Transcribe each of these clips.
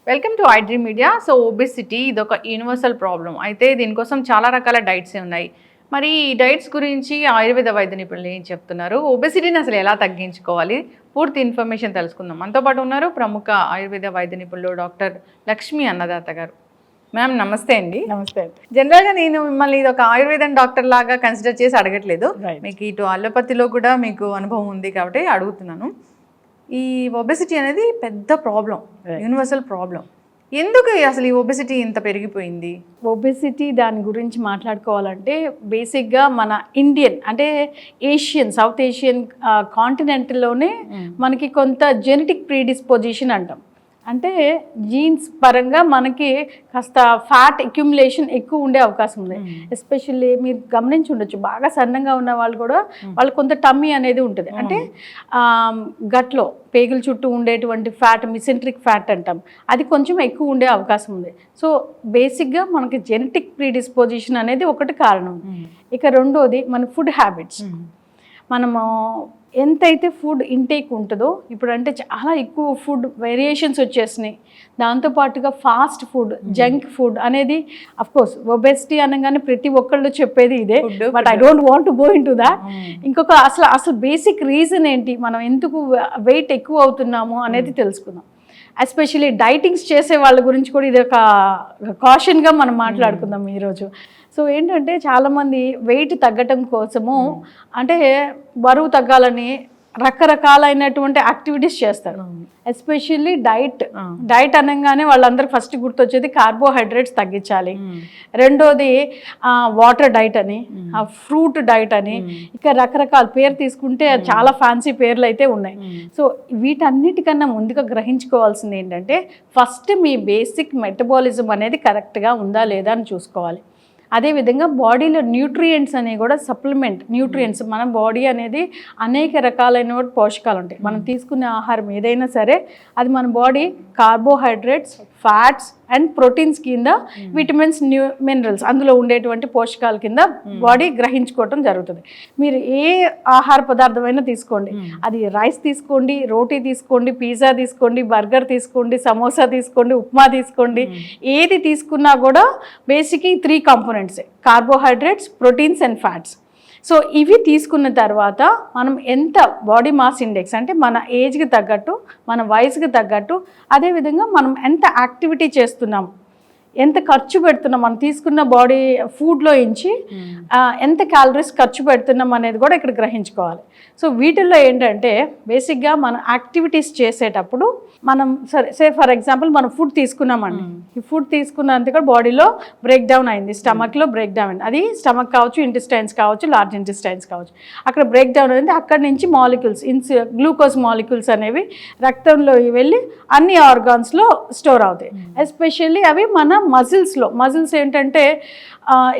Welcome to iDream media. So obesity ఇది ఒక universal problem. అయితే దీనికోసం చాలా రకాల డైట్స్ ఉన్నాయి. మరి ఈ డైట్స్ గురించి ఆయుర్వేద వైద్య నిపుణులు ఏం చెప్తున్నారు, ఒబెసిటీని అసలు ఎలా తగ్గించుకోవాలి, పూర్తి ఇన్ఫర్మేషన్ తెలుసుకుందాం. మనతో పాటు ఉన్నారు ప్రముఖ ఆయుర్వేద వైద్య నిపుణులు డాక్టర్ లక్ష్మి అన్నదాత గారు. మ్యామ్ నమస్తే అండి. నమస్తే అండి. జనరల్గా నేను మిమ్మల్ని ఇది ఒక ఆయుర్వేదం డాక్టర్ లాగా కన్సిడర్ చేసి అడగట్లేదు, మీకు ఇటు అలోపతిలో కూడా మీకు అనుభవం ఉంది కాబట్టి అడుగుతున్నాను. ఈ ఒబెసిటీ అనేది పెద్ద ప్రాబ్లం, యూనివర్సల్ ప్రాబ్లం. ఎందుకు అసలు ఈ ఒబెసిటీ ఇంత పెరిగిపోయింది? ఒబెసిటీ దాని గురించి మాట్లాడుకోవాలంటే బేసిక్గా మన ఇండియన్ అంటే ఏషియన్, సౌత్ ఏషియన్ కాంటినెంట్లోనే మనకి కొంత జెనెటిక్ ప్రీడిస్పోజిషన్ అంటాం. అంటే జీన్స్ పరంగా మనకి కాస్త ఫ్యాట్ అక్యుములేషన్ ఎక్కువ ఉండే అవకాశం ఉంది. ఎస్పెషల్లీ మీరు గమనించి ఉండొచ్చు, బాగా సన్నంగా ఉన్న వాళ్ళు కూడా వాళ్ళు కొంత టమ్మీ అనేది ఉంటుంది. అంటే గట్లో పేగుల చుట్టూ ఉండేటువంటి ఫ్యాట్, మిసెంట్రిక్ ఫ్యాట్ అంటాం, అది కొంచెం ఎక్కువ ఉండే అవకాశం ఉంది. సో బేసిక్గా మనకి జెనెటిక్ ప్రీడిస్పోజిషన్ అనేది ఒకటి కారణం. ఇక రెండోది మన ఫుడ్ హ్యాబిట్స్. మనము ఎంతైతే ఫుడ్ ఇంటేక్ ఉంటుందో, ఇప్పుడు అంటే చాలా ఎక్కువ ఫుడ్ వేరియేషన్స్ వచ్చేసినాయి. దాంతోపాటుగా ఫాస్ట్ ఫుడ్, జంక్ ఫుడ్ అనేది అఫ్కోర్స్ ఒబెసిటీ అనగానే ప్రతి ఒక్కళ్ళు చెప్పేది ఇదే, but I don't want to go in to that. ఇంకొక అసలు బేసిక్ రీజన్ ఏంటి, మనం ఎందుకు వెయిట్ ఎక్కువ అవుతున్నాము అనేది తెలుసుకుందాం. ఎస్పెషలీ డైటింగ్స్ చేసే వాళ్ళ గురించి కూడా ఇది ఒక కాషన్గా మనం మాట్లాడుకుందాం ఈరోజు. సో ఏంటంటే చాలామంది వెయిట్ తగ్గటం కోసము అంటే బరువు తగ్గాలని రకరకాలైనటువంటి యాక్టివిటీస్ చేస్తారు. ఎస్పెషల్లీ డైట్ అనగానే వాళ్ళందరూ ఫస్ట్ గుర్తొచ్చేది కార్బోహైడ్రేట్స్ తగ్గించాలి, రెండోది వాటర్ డైట్ అని, ఫ్రూట్ డైట్ అని, ఇక రకరకాల పేరు తీసుకుంటే చాలా ఫ్యాన్సీ పేర్లు అయితే ఉన్నాయి. సో వీటన్నిటికన్నా ముందుగా గ్రహించుకోవాల్సింది ఏంటంటే ఫస్ట్ మీ బేసిక్ మెటబాలిజం అనేది కరెక్ట్గా ఉందా లేదా అని చూసుకోవాలి. అదేవిధంగా బాడీలో న్యూట్రియంట్స్ అనేవి కూడా సప్లిమెంట్ న్యూట్రియంట్స్, మన బాడీ అనేది అనేక రకాలైన పోషకాలు ఉంటాయి. మనం తీసుకునే ఆహారం ఏదైనా సరే అది మన body carbohydrates, fats and proteins కింద, విటమిన్స్, మినరల్స్ అందులో ఉండేటువంటి పోషకాల కింద బాడీ గ్రహించుకోవటం జరుగుతుంది. మీరు ఏ ఆహార పదార్థమైనా తీసుకోండి, అది రైస్ తీసుకోండి, రోటీ తీసుకోండి, పిజ్జా తీసుకోండి, బర్గర్ తీసుకోండి, సమోసా తీసుకోండి, ఉప్మా తీసుకోండి, ఏది తీసుకున్నా కూడా బేసిక్గా 3 కాంపోనెంట్సే: carbohydrates, proteins and fats. So ఇవి తీసుకున్న తర్వాత మనం ఎంత బాడీ మాస్ ఇండెక్స్ అంటే మన ఏజ్కి తగ్గట్టు, మన వయసుకి తగ్గట్టు, అదేవిధంగా మనం ఎంత యాక్టివిటీ చేస్తున్నాం, ఎంత ఖర్చు పెడుతున్నాం, మనం తీసుకున్న బాడీ ఫుడ్లో నుంచి ఎంత క్యాలరీస్ ఖర్చు పెడుతున్నాం అనేది కూడా ఇక్కడ గ్రహించుకోవాలి. సో వీటిల్లో ఏంటంటే బేసిక్గా మనం యాక్టివిటీస్ చేసేటప్పుడు మనం సే ఫర్ ఎగ్జాంపుల్ మనం ఫుడ్ తీసుకున్నామండి, ఈ ఫుడ్ తీసుకున్నంత కూడా బాడీలో బ్రేక్ డౌన్ అయింది, స్టమక్లో బ్రేక్ డౌన్ అయింది. అది స్టమక్ కావచ్చు, ఇంటెస్టైన్స్ కావచ్చు, లార్జ్ ఇంటెస్టైన్స్ కావచ్చు, అక్కడ బ్రేక్ డౌన్ అయింది. అక్కడి నుంచి మాలిక్యూల్స్, గ్లూకోజ్ మాలిక్యూల్స్ అనేవి రక్తంలో వెళ్ళి అన్ని ఆర్గాన్స్లో స్టోర్ అవుతాయి. ఎస్పెషల్లీ అవి మన మజిల్స్ ఏంటంటే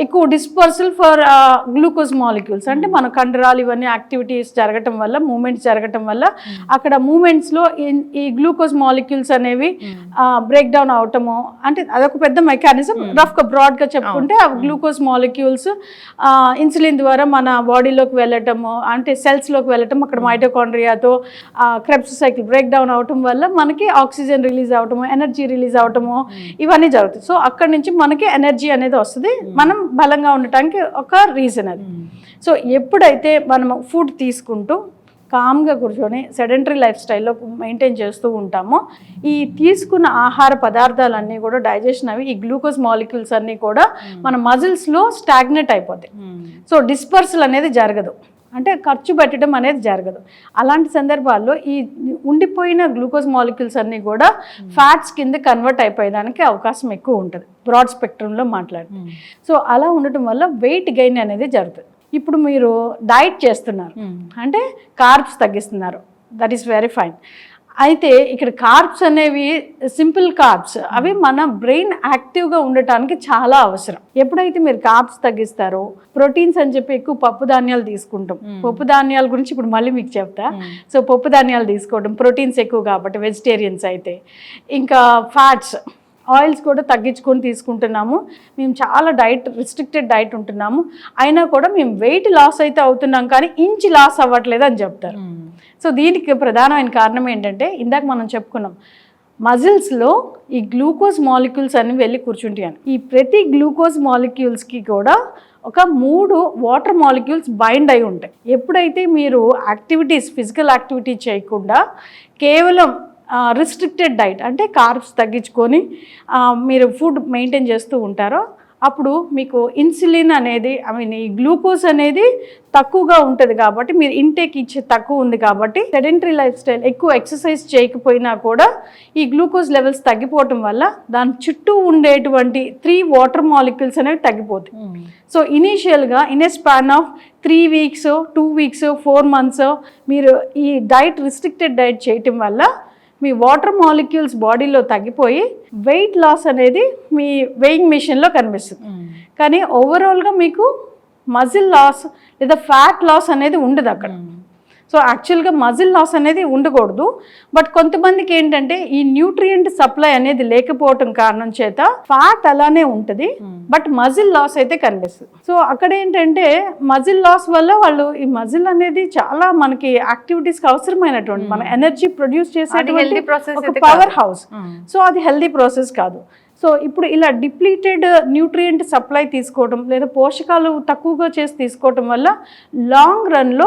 ఎక్కువ డిస్పర్సల్ ఫర్ గ్లూకోజ్ మాలిక్యూల్స్. అంటే మన కండరాలు ఇవన్నీ యాక్టివిటీస్ జరగటం వల్ల, మూమెంట్స్ జరగటం వల్ల అక్కడ మూమెంట్స్లో ఈ గ్లూకోజ్ మాలిక్యూల్స్ అనేవి బ్రేక్ డౌన్ అవటము, అంటే అదొక పెద్ద మెకానిజం. రఫ్గా బ్రాడ్గా చెప్పుకుంటే ఆ గ్లూకోజ్ మాలిక్యూల్స్ ఇన్సులిన్ ద్వారా మన బాడీలోకి వెళ్ళటము, అంటే సెల్స్లోకి వెళ్ళటం, అక్కడ మైటోకాండ్రియాతో క్రెబ్స్ సైకిల్ బ్రేక్ డౌన్ అవటం వల్ల మనకి ఆక్సిజన్ రిలీజ్ అవటము, ఎనర్జీ రిలీజ్ అవటము, ఇవన్నీ జరుగుతాయి. సో అక్కడి నుంచి మనకి ఎనర్జీ అనేది వస్తుంది, మనం బలంగా ఉండటానికి ఒక రీజన్ అది. సో ఎప్పుడైతే మనం ఫుడ్ తీసుకుంటూ కామ్గా కూర్చొని సెడెంటరీ లైఫ్ స్టైల్లో మెయింటైన్ చేస్తూ ఉంటామో, ఈ తీసుకున్న ఆహార పదార్థాలన్నీ కూడా డైజెషన్ అవి ఈ గ్లూకోజ్ మాలిక్యూల్స్ అన్నీ కూడా మన మజిల్స్లో స్టాగ్నేట్ అయిపోతాయి. సో డిస్పర్సల్ అనేది జరగదు, అంటే ఖర్చు పెట్టడం అనేది జరగదు. అలాంటి సందర్భాల్లో ఈ ఉండిపోయిన గ్లూకోజ్ మాలిక్యూల్స్ అన్నీ కూడా ఫ్యాట్స్ కింద కన్వర్ట్ అయిపోయేదానికి అవకాశం ఎక్కువ ఉంటుంది, బ్రాడ్ స్పెక్ట్రంలో మాట్లాడి. సో అలా ఉండటం వల్ల వెయిట్ గెయిన్ అనేది జరుగుతుంది. ఇప్పుడు మీరు డైట్ చేస్తున్నారు అంటే కార్బ్స్ తగ్గిస్తున్నారు, దట్ ఈస్ వెరీ ఫైన్. అయితే ఇక్కడ కార్బ్స్ అనేవి సింపుల్ కార్బ్స్, అవి మన బ్రెయిన్ యాక్టివ్గా ఉండటానికి చాలా అవసరం. ఎప్పుడైతే మీరు కార్బ్స్ తగ్గిస్తారో, ప్రోటీన్స్ అని చెప్పి ఎక్కువ పప్పు ధాన్యాలు తీసుకుంటాం. పప్పు ధాన్యాల గురించి ఇప్పుడు మళ్ళీ మీకు చెప్తా. సో పప్పు ధాన్యాలు తీసుకోవడం, ప్రోటీన్స్ ఎక్కువ కాబట్టి వెజిటేరియన్స్ అయితే, ఇంకా ఆయిల్స్ కూడా తగ్గించుకొని తీసుకుంటున్నాము, మేము చాలా రిస్ట్రిక్టెడ్ డైట్ ఉంటున్నాము, అయినా కూడా మేము వెయిట్ లాస్ అయితే అవుతున్నాం కానీ ఇంచ్ లాస్ అవ్వట్లేదు అని చెప్తారు. సో దీనికి ప్రధానమైన కారణం ఏంటంటే ఇందాక మనం చెప్పుకున్నాం, మజిల్స్లో ఈ గ్లూకోజ్ మాలిక్యూల్స్ అన్ని వెళ్ళి కూర్చుంటాయని. ఈ ప్రతి గ్లూకోజ్ మాలిక్యూల్స్కి కూడా ఒక 3 వాటర్ మాలిక్యూల్స్ బైండ్ అయి ఉంటాయి. ఎప్పుడైతే మీరు ఫిజికల్ యాక్టివిటీ చేయకుండా కేవలం రిస్ట్రిక్టెడ్ డైట్ అంటే కార్బ్స్ తగ్గించుకొని మీరు ఫుడ్ మెయింటైన్ చేస్తూ ఉంటారో అప్పుడు మీకు ఇన్సులిన్ అనేది ఈ గ్లూకోజ్ అనేది తక్కువగా ఉంటుంది కాబట్టి, మీరు ఇంటేక్ ఇచ్చే తక్కువ ఉంది కాబట్టి, సెడెంటరీ లైఫ్ స్టైల్ ఎక్కువ ఎక్సర్సైజ్ చేయకపోయినా కూడా ఈ గ్లూకోజ్ లెవెల్స్ తగ్గిపోవటం వల్ల దాని చుట్టూ ఉండేటువంటి 3 వాటర్ మాలిక్యూల్స్ అనేవి తగ్గిపోతాయి. సో ఇనీషియల్గా in a span of 3 weeks 2 weeks 4 months మీరు ఈ రిస్ట్రిక్టెడ్ డైట్ చేయటం వల్ల మీ వాటర్ మాలిక్యూల్స్ బాడీలో తగ్గిపోయి వెయిట్ లాస్ అనేది మీ వెయింగ్ మెషిన్లో కనిపిస్తుంది. కానీ ఓవరాల్గా మీకు మజిల్ లాస్ లేదా ఫ్యాట్ లాస్ అనేది ఉండదు అక్కడ. సో యాక్చువల్గా మజిల్ లాస్ అనేది ఉండకూడదు, బట్ కొంతమందికి ఏంటంటే ఈ న్యూట్రియంట్ సప్లై అనేది లేకపోవటం కారణం చేత ఫ్యాట్ అలానే ఉంటుంది, బట్ మజిల్ లాస్ అయితే కనిపిస్తుంది. సో అక్కడ ఏంటంటే మజిల్ లాస్ వల్ల వాళ్ళు ఈ మజిల్ అనేది చాలా మనకి యాక్టివిటీస్కి అవసరమైనటువంటి మన ఎనర్జీ ప్రొడ్యూస్ చేసేటువంటి పవర్ హౌస్. సో అది హెల్దీ ప్రాసెస్ కాదు. సో ఇప్పుడు ఇలా డిప్లీటెడ్ న్యూట్రియంట్ సప్లై తీసుకోవడం లేదా పోషకాలు తక్కువగా చేసి తీసుకోవటం వల్ల లాంగ్ రన్లో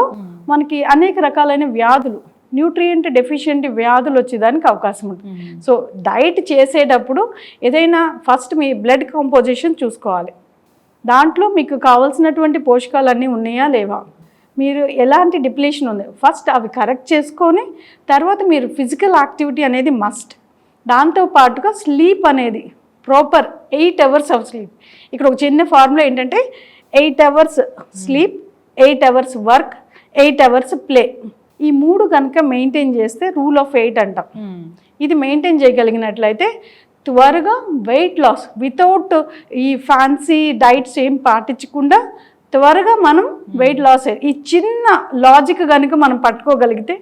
మనకి అనేక రకాలైన వ్యాధులు, న్యూట్రియంట్ డెఫిషియెంట్ వ్యాధులు వచ్చేదానికి అవకాశం ఉంటుంది. సో డైట్ చేసేటప్పుడు ఏదైనా ఫస్ట్ మీ బ్లడ్ కాంపోజిషన్ చూసుకోవాలి, దాంట్లో మీకు కావాల్సినటువంటి పోషకాలు అన్నీ ఉన్నాయా లేవా, మీరు ఎలాంటి డిప్లీషన్ ఉంది ఫస్ట్ అవి కరెక్ట్ చేసుకొని తర్వాత మీరు ఫిజికల్ యాక్టివిటీ అనేది మస్ట్. దాంతోపాటుగా స్లీప్ అనేది ప్రాపర్ 8 hours ఆఫ్ స్లీప్. ఇక్కడ ఒక చిన్న ఫార్ములా ఏంటంటే 8 hours sleep, 8 hours work, 8 hours play. ఈ 3 కనుక మెయింటైన్ చేస్తే రూల్ ఆఫ్ 8 అంటాం. ఇది మెయింటైన్ చేయగలిగినట్లయితే త్వరగా వెయిట్ లాస్ వితౌట్ ఈ ఫ్యాన్సీ డైట్స్ ఏం పాటించకుండా త్వరగా మనం వెయిట్ లాస్ ఈ చిన్న లాజిక్ కనుక మనం పట్టుకోగలిగితే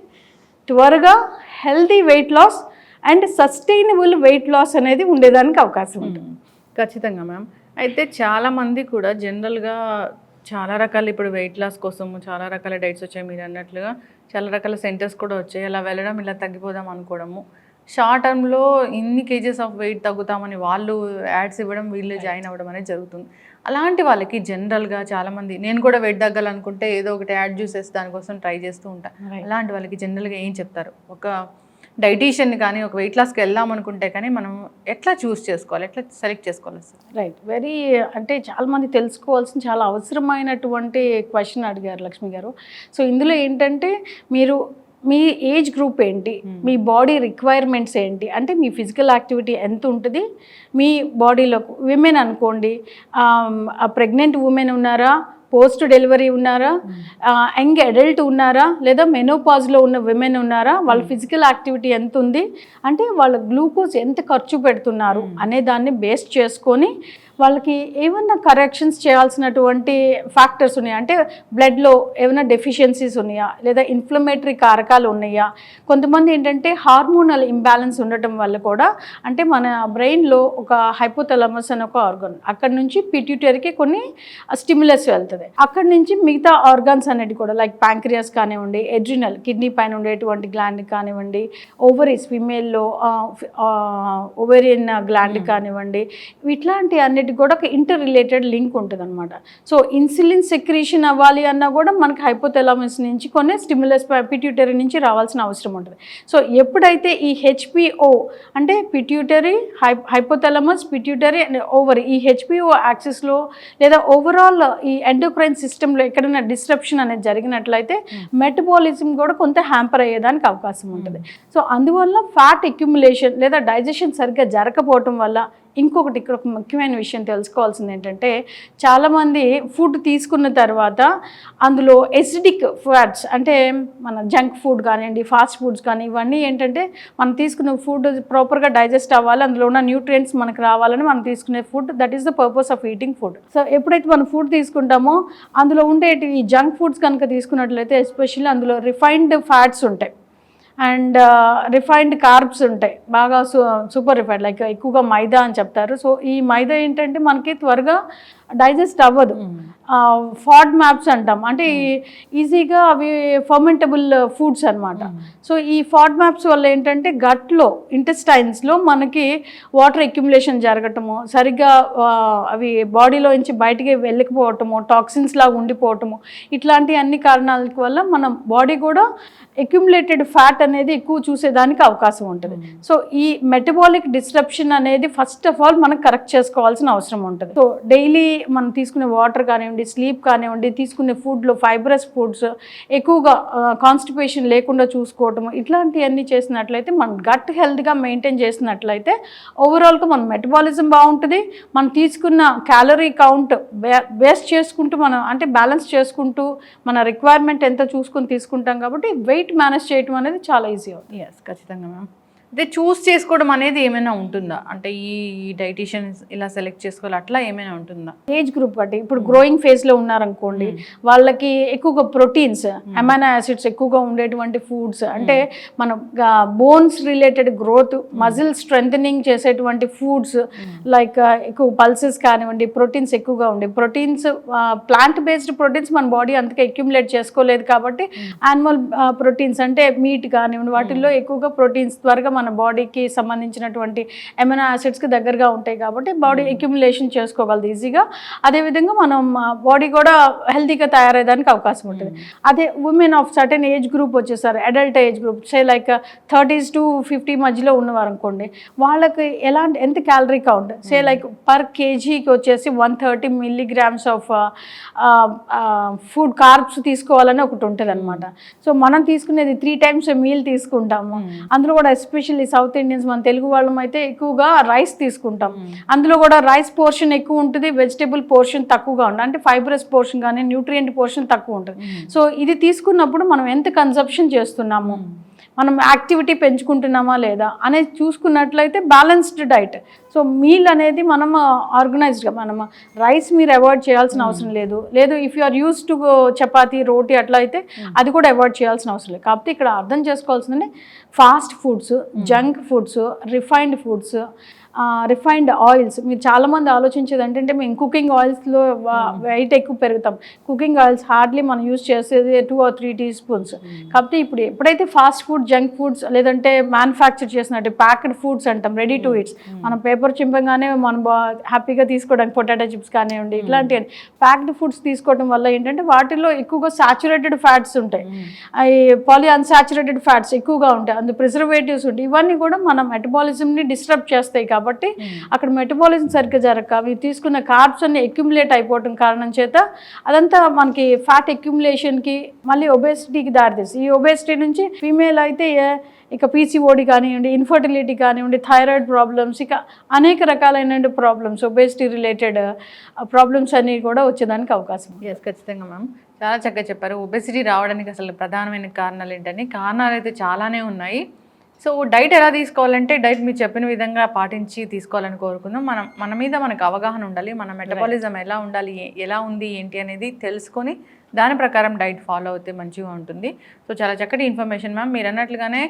త్వరగా healthy weight loss and sustainable weight loss అనేది ఉండేదానికి అవకాశం ఉంటుంది. ఖచ్చితంగా మ్యామ్. అయితే చాలామంది కూడా జనరల్గా చాలా రకాల ఇప్పుడు వెయిట్ లాస్ కోసము చాలా రకాల డైట్స్ వచ్చాయి, మీరు అన్నట్లుగా చాలా రకాల సెంటర్స్ కూడా వచ్చాయి. అలా వెళ్ళడం ఇలా తగ్గిపోదాం అనుకోవడము, షార్ట్ టర్మ్లో ఇన్ని కేజెస్ ఆఫ్ వెయిట్ తగ్గుతామని వాళ్ళు యాడ్స్ ఇవ్వడం, వీళ్ళు జాయిన్ అవ్వడం అనేది జరుగుతుంది. అలాంటి వాళ్ళకి జనరల్గా చాలామంది నేను కూడా వెయిట్ తగ్గాలనుకుంటే ఏదో ఒకటి యాడ్ చూసేసి దానికోసం ట్రై చేస్తూ ఉంటాను. అలాంటి వాళ్ళకి జనరల్గా ఏం చెప్తారు? ఒక డైటీషియన్ కానీ ఒక వెయిట్ లాస్కి వెళ్దాం అనుకుంటే కానీ మనం ఎట్లా చూస్ చేసుకోవాలి, ఎట్లా సెలెక్ట్ చేసుకోవాలి సార్? రైట్, అంటే చాలామంది తెలుసుకోవాల్సిన చాలా అవసరమైనటువంటి క్వశ్చన్ అడిగారు లక్ష్మి గారు. సో ఇందులో ఏంటంటే మీరు మీ ఏజ్ గ్రూప్ ఏంటి, మీ బాడీ రిక్వైర్మెంట్స్ ఏంటి, అంటే మీ ఫిజికల్ యాక్టివిటీ ఎంత ఉంటుంది మీ బాడీలో. విమెన్ అనుకోండి, ప్రెగ్నెంట్ ఉమెన్ ఉన్నారా, పోస్ట్ డెలివరీ ఉన్నారా, యంగ్ అడల్ట్ ఉన్నారా, లేదా మెనోపాజ్లో ఉన్న విమెన్ ఉన్నారా, వాళ్ళ ఫిజికల్ యాక్టివిటీ ఎంత ఉంది, అంటే వాళ్ళ గ్లూకోజ్ ఎంత ఖర్చు పెడుతున్నారు అనే దాన్ని బేస్ చేసుకొని వాళ్ళకి ఏమన్నా కరెక్షన్స్ చేయాల్సినటువంటి ఫ్యాక్టర్స్ ఉన్నాయా, అంటే బ్లడ్లో ఏమైనా డెఫిషియన్సీస్ ఉన్నాయా, లేదా ఇన్ఫ్లమేటరీ కారకాలు ఉన్నాయా. కొంతమంది ఏంటంటే హార్మోనల్ ఇంబ్యాలెన్స్ ఉండటం వల్ల కూడా, అంటే మన బ్రెయిన్లో ఒక హైపోథాలమస్ అని ఒక ఆర్గన్, అక్కడ నుంచి పిట్యూటరీకి కొన్ని స్టిమ్యులస్ వెళ్తుంది, అక్కడి నుంచి మిగతా ఆర్గాన్స్ అనేవి కూడా లైక్ ప్యాంక్రియాస్ కానివ్వండి, ఎడ్రినల్ కిడ్నీ పైన ఉండేటువంటి గ్లాండ్ కానివ్వండి, ఓవరీస్ ఫిమేల్లో ఓవేరియన్ గ్లాండ్ కానివ్వండి, ఇట్లాంటి అన్నిటి కూడా ఒక ఇంటర్ రిలేటెడ్ లింక్ ఉంటుంది అనమాట. సో ఇన్సులిన్ సెక్రీషన్ అవ్వాలి అన్నా కూడా మనకి హైపోథాలమస్ నుంచి కొన్ని స్టిమ్యులస్ పిట్యూటరీ నుంచి రావాల్సిన అవసరం ఉంటుంది. సో ఎప్పుడైతే ఈ హెచ్పిఓ అంటే pituitary, hypothalamus, pituitary and ovary, ఈ హెచ్పిఓ యాక్సిస్లో లేదా ఓవరాల్ ఈ ఎండోక్రైన్ సిస్టంలో ఎక్కడైనా డిస్ట్రప్షన్ అనేది జరిగినట్లయితే మెటబాలిజం కూడా కొంత హ్యాంపర్ అయ్యేదానికి అవకాశం ఉంటుంది. సో అందువల్ల ఫ్యాట్ అక్యుములేషన్ లేదా డైజెషన్ సరిగ్గా జరగకపోవటం వల్ల ఇంకొకటి ఇక్కడ ఒక ముఖ్యమైన విషయం తెలుసుకోవాల్సింది ఏంటంటే, చాలామంది ఫుడ్ తీసుకున్న తర్వాత అందులో ఎసిడిక్ ఫ్యాట్స్, అంటే మన జంక్ ఫుడ్ కానివ్వండి, ఫాస్ట్ ఫుడ్స్ కానీ, ఇవన్నీ ఏంటంటే మనం తీసుకున్న ఫుడ్ ప్రాపర్గా డైజెస్ట్ అవ్వాలి, అందులో ఉన్న న్యూట్రియంట్స్ మనకు రావాలని మనం తీసుకునే food, that is the purpose of eating food. So ఎప్పుడైతే మనం ఫుడ్ తీసుకుంటామో అందులో ఉండే ఈ జంక్ ఫుడ్స్ కనుక తీసుకున్నట్లయితే ఎస్పెషల్లీ అందులో రిఫైన్డ్ ఫ్యాట్స్ ఉంటాయి. అండ్ రిఫైన్డ్ కార్బ్స్ ఉంటాయి బాగా, సూపర్ రిఫైన్డ్, లైక్ ఎక్కువగా మైదా అని చెప్తారు. సో ఈ మైదా ఏంటంటే మనకి త్వరగా డైజెస్ట్ అవ్వదు. ఫాడ్ మ్యాప్స్ అంటాం, అంటే ఈజీగా అవి ఫర్మెంటబుల్ ఫుడ్స్ అనమాట. సో ఈ ఫాడ్ మ్యాప్స్ వల్ల ఏంటంటే గట్లో, ఇంటెస్టైన్స్లో మనకి వాటర్ అక్యుములేషన్ జరగటము, సరిగ్గా అవి బాడీలో నుంచి బయటికి వెళ్ళకపోవటము, టాక్సిన్స్ లాగా ఉండిపోవటము, ఇట్లాంటి అన్ని కారణాల వల్ల మన బాడీ కూడా అక్యుములేటెడ్ ఫ్యాట్ అనేది ఎక్కువ చూసేదానికి అవకాశం ఉంటుంది. సో ఈ మెటబాలిక్ డిస్ట్రప్షన్ అనేది ఫస్ట్ ఆఫ్ ఆల్ మనం కరెక్ట్ చేసుకోవాల్సిన అవసరం ఉంటుంది. సో డైలీ మనం తీసుకునే వాటర్ కానివ్వండి, స్లీప్ కానివ్వండి, తీసుకునే ఫుడ్లో ఫైబరస్ ఫుడ్స్, ఎక్కువగా కాన్స్టిపేషన్ లేకుండా చూసుకోవటము, ఇట్లాంటివన్నీ చేసినట్లయితే మన గట్ హెల్త్గా మెయింటైన్ చేసినట్లయితే ఓవరాల్గా మన మెటబాలిజం బాగుంటుంది. మనం తీసుకున్న క్యాలరీ కౌంట్ వేస్ట్ చేసుకుంటూ మనం, అంటే బ్యాలెన్స్ చేసుకుంటూ మన రిక్వైర్మెంట్ ఎంత చూసుకొని తీసుకుంటాం కాబట్టి వెయిట్ మేనేజ్ చేయడం అనేది చాలా ఈజీ అవుతుంది. ఎస్, ఖచ్చితంగా మ్యామ్. అయితే చూస్ చేసుకోవడం అనేది ఏమైనా ఉంటుందా, అంటే ఈ డైటీషియన్స్ ఇలా సెలెక్ట్ చేసుకోవాలి అట్లా ఏమైనా ఉంటుందా? ఏజ్ గ్రూప్ బట్టి, ఇప్పుడు గ్రోయింగ్ ఫేజ్లో ఉన్నారనుకోండి, వాళ్ళకి ఎక్కువగా ప్రోటీన్స్, అమైనో యాసిడ్స్ ఎక్కువగా ఉండేటువంటి ఫుడ్స్, అంటే మన bones related growth, muscle strengthening చేసేటువంటి ఫుడ్స్, లైక్ ఎక్కువ పల్సెస్ కానివ్వండి, ప్రోటీన్స్ ఎక్కువగా ఉండే ప్రోటీన్స్, ప్లాంట్ బేస్డ్ ప్రోటీన్స్ మన బాడీ అంతగా అక్యుములేట్ చేసుకోలేదు కాబట్టి యానిమల్ ప్రోటీన్స్ అంటే మీట్ కానివ్వండి, వాటిల్లో ఎక్కువగా ప్రోటీన్స్ త్వరగా మన బాడీకి సంబంధించినటువంటి అమైనో యాసిడ్స్కి దగ్గరగా ఉంటాయి కాబట్టి బాడీ అక్యుములేషన్ చేసుకోగలదు ఈజీగా. అదేవిధంగా మనం బాడీ కూడా హెల్తీగా తయారయ్యేదానికి అవకాశం ఉంటుంది. అదే women of certain age group వచ్చేసారు, adult age group, say like 30s to 50 మధ్యలో ఉన్నవారు అనుకోండి, వాళ్ళకి ఎంత calorie count, say like per కేజీకి వచ్చేసి 130 milligrams ఆఫ్ ఫుడ్ కార్బ్స్ తీసుకోవాలని ఒకటి ఉంటుంది అనమాట. సో మనం తీసుకునేది 3 times మీల్ తీసుకుంటాము. అందులో కూడా ఎస్పెషల్లీ సౌత్ ఇండియన్స్, మన తెలుగు వాళ్ళం అయితే ఎక్కువగా రైస్ తీసుకుంటాం. అందులో కూడా రైస్ పోర్షన్ ఎక్కువ ఉంటుంది, వెజిటేబుల్ పోర్షన్ తక్కువగా ఉంటుంది, అంటే ఫైబరస్ పోర్షన్ కానీ న్యూట్రియంట్ పోర్షన్ తక్కువ ఉంటుంది. సో ఇది తీసుకున్నప్పుడు మనం ఎంత కన్సంప్షన్ చేస్తున్నాము, మనం యాక్టివిటీ పెంచుకుంటున్నామా లేదా అనేది చూసుకున్నట్లయితే బ్యాలెన్స్డ్ డైట్. సో మీల్ అనేది మనం ఆర్గనైజ్డ్గా, మనం రైస్ మీరు అవాయిడ్ చేయాల్సిన అవసరం లేదు if you are use to chapati, roti అట్లా అయితే అది కూడా అవాయిడ్ చేయాల్సిన అవసరం లేదు. కాబట్టి ఇక్కడ అర్థం చేసుకోవాల్సిందంటే fast foods, junk foods, refined foods, refined oils. మీరు చాలామంది ఆలోచించేది ఏంటంటే మేము కుకింగ్ ఆయిల్స్లో వెయిట్ ఎక్కువ పెరుగుతాం. కుకింగ్ ఆయిల్స్ హార్డ్లీ మనం యూస్ చేసేది 2 or 3 teaspoons. కాబట్టి ఇప్పుడు ఎప్పుడైతే ఫాస్ట్ ఫుడ్, జంక్ ఫుడ్స్, లేదంటే మ్యానుఫ్యాక్చర్ చేసినట్టు ప్యాక్డ్ ఫుడ్స్ అంటాం, రెడీ టు ఈట్స్, మనం పేపర్ చింపగానే మనం హ్యాపీగా తీసుకోవడానికి పొటాటో చిప్స్ కానివ్వండి, ఇట్లాంటి ప్యాక్డ్ ఫుడ్స్ తీసుకోవడం వల్ల ఏంటంటే వాటిలో ఎక్కువగా సాచురేటెడ్ ఫ్యాట్స్ ఉంటాయి, అవి పాలీ అన్సాచురేటెడ్ ఫ్యాట్స్ ఎక్కువగా ఉంటాయి, అందులో ప్రిజర్వేటివ్స్ ఉంటాయి. ఇవన్నీ కూడా మన మెటబాలిజంని డిస్టర్బ్ చేస్తాయి. కాబట్టి అక్కడ మెటబాలిజం సరిగ్గా జరగక అవి తీసుకున్న కార్బ్స్ అన్ని అక్యుములేట్ అయిపోవడం కారణం చేత అదంతా మనకి ఫ్యాట్ అక్యుములేషన్కి, మళ్ళీ ఒబేసిటీకి దారితీస్తుంది. ఈ ఒబేసిటీ నుంచి ఫీమేల్ అయితే ఇక పీసీఓడి కానివ్వండి, ఇన్ఫర్టిలిటీ కానివ్వండి, థైరాయిడ్ ప్రాబ్లమ్స్, ఇక అనేక రకాలైన ప్రాబ్లమ్స్, ఒబేసిటీ రిలేటెడ్ ప్రాబ్లమ్స్ అన్నీ కూడా వచ్చేదానికి అవకాశం. ఎస్, ఖచ్చితంగా మ్యామ్, చాలా చక్కగా చెప్పారు. ఒబేసిటీ రావడానికి అసలు ప్రధానమైన కారణాలు ఏంటని. కారణాలు అయితే చాలానే ఉన్నాయి. సో డైట్ ఎలా తీసుకోవాలంటే డైట్ మీరు చెప్పిన విధంగా పాటించి తీసుకోవాలని కోరుకుందాం. మన మీద మనకు అవగాహన ఉండాలి, మన మెటబాలిజం ఎలా ఉండాలి, ఎలా ఉంది ఏంటి అనేది తెలుసుకొని దాని ప్రకారం డైట్ ఫాలో అవుతే మంచిగా ఉంటుంది. సో చాలా చక్కటి ఇన్ఫర్మేషన్ మ్యామ్. మీరు అన్నట్లుగానే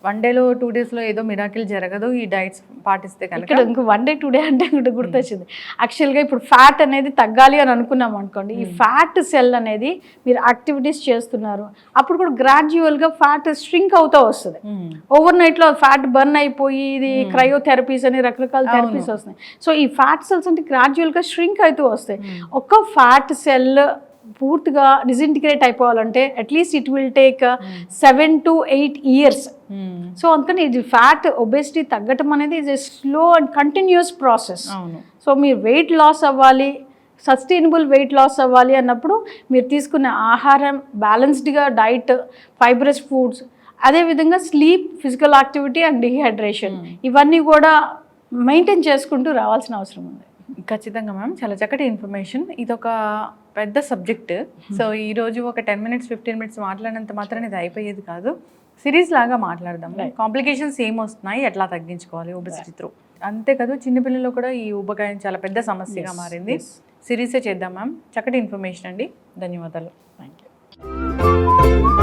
1 day 2 daysలో ఏదో మిరాకిల్ జరగదు ఈ డైట్స్ పాటిస్తే కనుక. ఇక్కడ ఇంకో 1 day 2 day అంటే ఇంకోటి గుర్తొచ్చింది. యాక్చువల్గా ఇప్పుడు ఫ్యాట్ అనేది తగ్గాలి అని అనుకున్నాం అనుకోండి, ఈ ఫ్యాట్ సెల్ అనేది మీరు యాక్టివిటీస్ చేస్తున్నారు అప్పుడు కూడా గ్రాడ్యువల్గా ఫ్యాట్ స్ట్రింక్ అవుతూ వస్తుంది. ఓవర్ నైట్లో ఫ్యాట్ బర్న్ అయిపోయి ఇది క్రయోథెరపీస్ అని రకరకాల థెరపీస్ వస్తున్నాయి. సో ఈ ఫ్యాట్ సెల్స్ అంటే గ్రాడ్యువల్గా స్ట్రింక్ అవుతూ వస్తాయి. ఒక్క ఫ్యాట్ సెల్ పూర్తిగా డిసింటిగ్రేట్ అయిపోవాలంటే at least it will take 7 to 8 years. So అందుకని ఇది ఫ్యాట్ ఒబేసిటీ తగ్గటం అనేది is a slow and continuous process. So మీరు వెయిట్ లాస్ అవ్వాలి, సస్టైనబుల్ వెయిట్ లాస్ అవ్వాలి అన్నప్పుడు మీరు తీసుకునే ఆహారం, బ్యాలెన్స్డ్గా డైట్, ఫైబరస్ ఫుడ్స్, అదేవిధంగా sleep, physical activity and dehydration, ఇవన్నీ కూడా మెయింటైన్ చేసుకుంటూ రావాల్సిన అవసరం ఉంది. ఖచ్చితంగా మ్యామ్, చాలా చక్కటి ఇన్ఫర్మేషన్. ఇదొక పెద్ద సబ్జెక్ట్. సో ఈరోజు ఒక 10 minutes 15 minutes మాట్లాడినంత మాత్రం ఇది అయిపోయేది కాదు. సిరీస్ లాగా మాట్లాడదాం. కాంప్లికేషన్స్ ఏం వస్తున్నాయి, ఎట్లా తగ్గించుకోవాలి ఒబెసిటీ త్రూ, అంతే కదా. చిన్నపిల్లల్లో కూడా ఈ ఊబకాయం చాలా పెద్ద సమస్యగా మారింది. సిరీసే చేద్దాం మ్యామ్. చక్కటి ఇన్ఫర్మేషన్ అండి, ధన్యవాదాలు. Thank you.